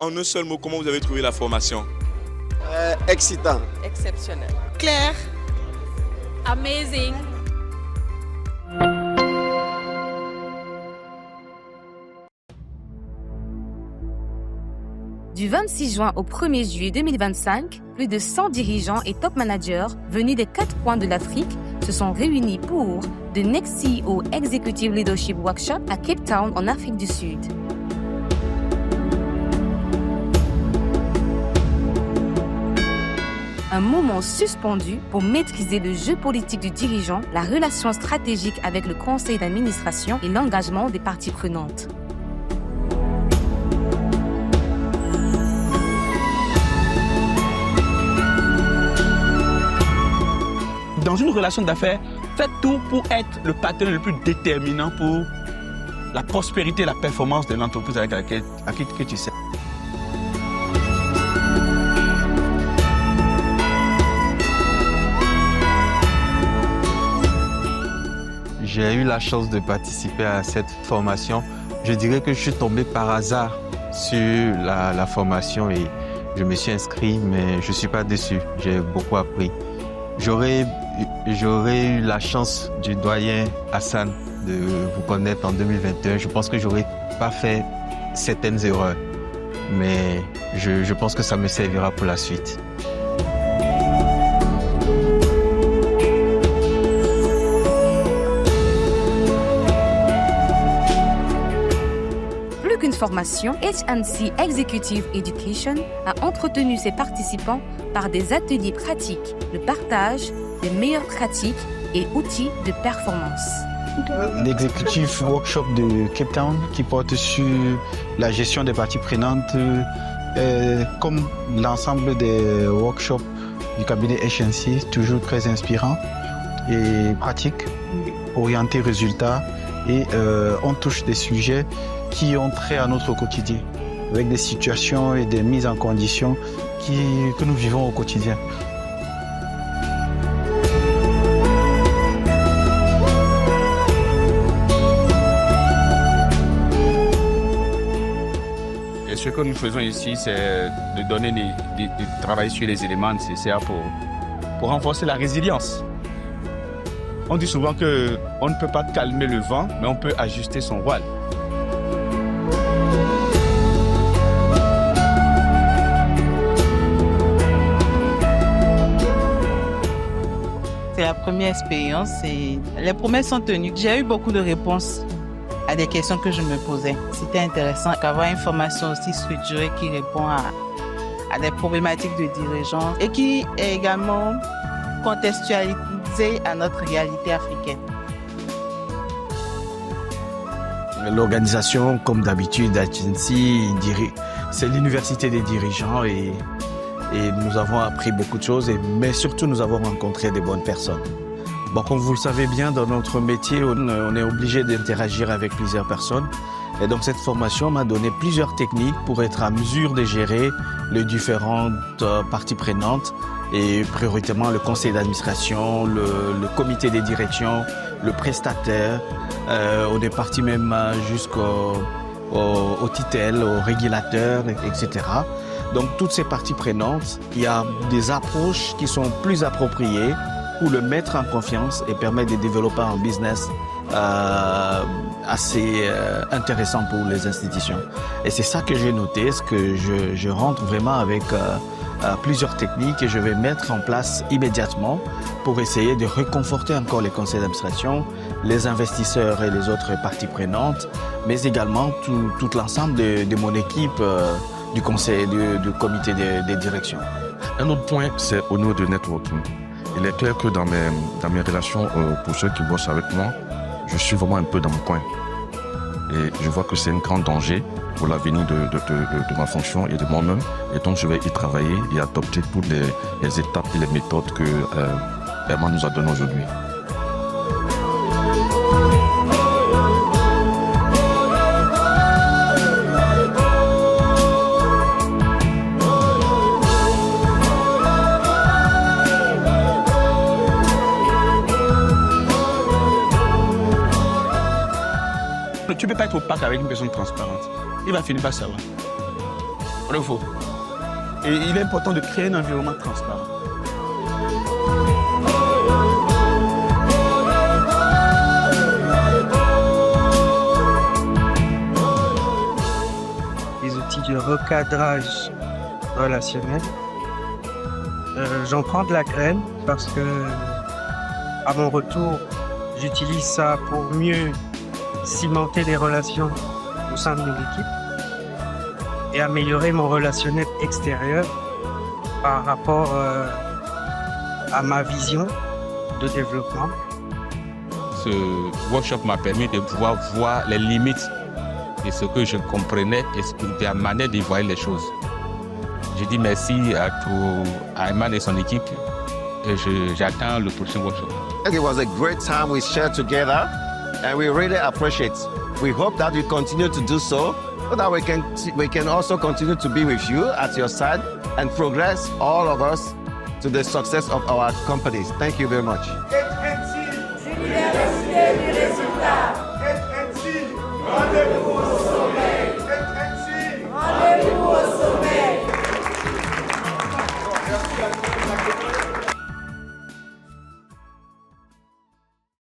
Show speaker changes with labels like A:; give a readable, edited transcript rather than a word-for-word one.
A: En un seul mot, comment vous avez trouvé la formation?
B: Excitant.
C: Exceptionnel.
D: Claire.
C: Amazing.
E: Du 26 juin au 1er juillet 2025, plus de 100 dirigeants et top managers venus des 4 coins de l'Afrique se sont réunis pour The Next CEO Executive Leadership Workshop à Cape Town en Afrique du Sud. Un moment suspendu pour maîtriser le jeu politique du dirigeant, la relation stratégique avec le conseil d'administration et l'engagement des parties prenantes.
F: Dans une relation d'affaires, faites tout pour être le partenaire le plus déterminant pour la prospérité et la performance de l'entreprise avec laquelle tu sais.
G: J'ai eu la chance de participer à cette formation. Je dirais que je suis tombé par hasard sur la formation et je me suis inscrit, mais je ne suis pas déçu. J'ai beaucoup appris. J'aurais eu la chance du doyen Hassan de vous connaître en 2021. Je pense que j'aurais pas fait certaines erreurs, mais je pense que ça me servira pour la suite.
E: Plus qu'une formation, H&C Executive Education a entretenu ses participants par des ateliers pratiques, le partage des meilleures pratiques et outils de performance.
H: L'executive workshop de Cape Town qui porte sur la gestion des parties prenantes, comme l'ensemble des workshops du cabinet H&C, toujours très inspirant et pratique, orienté résultat, et on touche des sujets qui ont trait à notre quotidien, avec des situations et des mises en condition que nous vivons au quotidien.
F: Et ce que nous faisons ici, c'est de donner de travailler sur les éléments nécessaires pour renforcer la résilience. On dit souvent qu'on ne peut pas calmer le vent, mais on peut ajuster son voile.
D: C'est la première expérience et les promesses sont tenues. J'ai eu beaucoup de réponses à des questions que je me posais. C'était intéressant d'avoir une formation aussi structurée qui répond à des problématiques de dirigeants et qui est également contextualisée à notre réalité africaine.
I: L'organisation, comme d'habitude, H&C, c'est l'université des dirigeants et nous avons appris beaucoup de choses, mais surtout nous avons rencontré des bonnes personnes. Bon, comme vous le savez bien, dans notre métier, on est obligé d'interagir avec plusieurs personnes. Et donc cette formation m'a donné plusieurs techniques pour être à mesure de gérer les différentes parties prenantes et prioritairement le conseil d'administration, le comité des directions, le prestataire. On est parti même jusqu'au titel, au régulateur, etc. Donc toutes ces parties prenantes, il y a des approches qui sont plus appropriées pour le mettre en confiance et permettre de développer un business assez intéressant pour les institutions. Et c'est ça que j'ai noté, ce que je rentre vraiment avec plusieurs techniques et je vais mettre en place immédiatement pour essayer de réconforter encore les conseils d'administration, les investisseurs et les autres parties prenantes, mais également tout l'ensemble de mon équipe du conseil, du comité des directions.
J: Un autre point, c'est au niveau du networking. Il est clair que dans mes relations, pour ceux qui bossent avec moi, je suis vraiment un peu dans mon coin. Et je vois que c'est un grand danger pour l'avenir de ma fonction et de moi-même. Et donc, je vais y travailler et adopter toutes les étapes et les méthodes que Herman nous a données aujourd'hui.
F: Tu ne peux pas être opaque avec une personne transparente. Il va finir par savoir. Bravo.
I: Et il est important de créer un environnement transparent.
K: Les outils de recadrage relationnel. J'en prends de la graine parce que, à mon retour, j'utilise ça pour mieux cimenter les relations au sein de mon équipe et améliorer mon relationnel extérieur par rapport à ma vision de développement.
F: Ce workshop m'a permis de pouvoir voir les limites de ce que je comprenais et de la manière de voir les choses. Je dis merci à Eman et son équipe et j'attends le prochain workshop.
B: It was a great time we shared together and we really appreciate. We hope that you continue to do so that we can also continue to be with you at your side and progress all of us to the success of our companies. Thank you very much.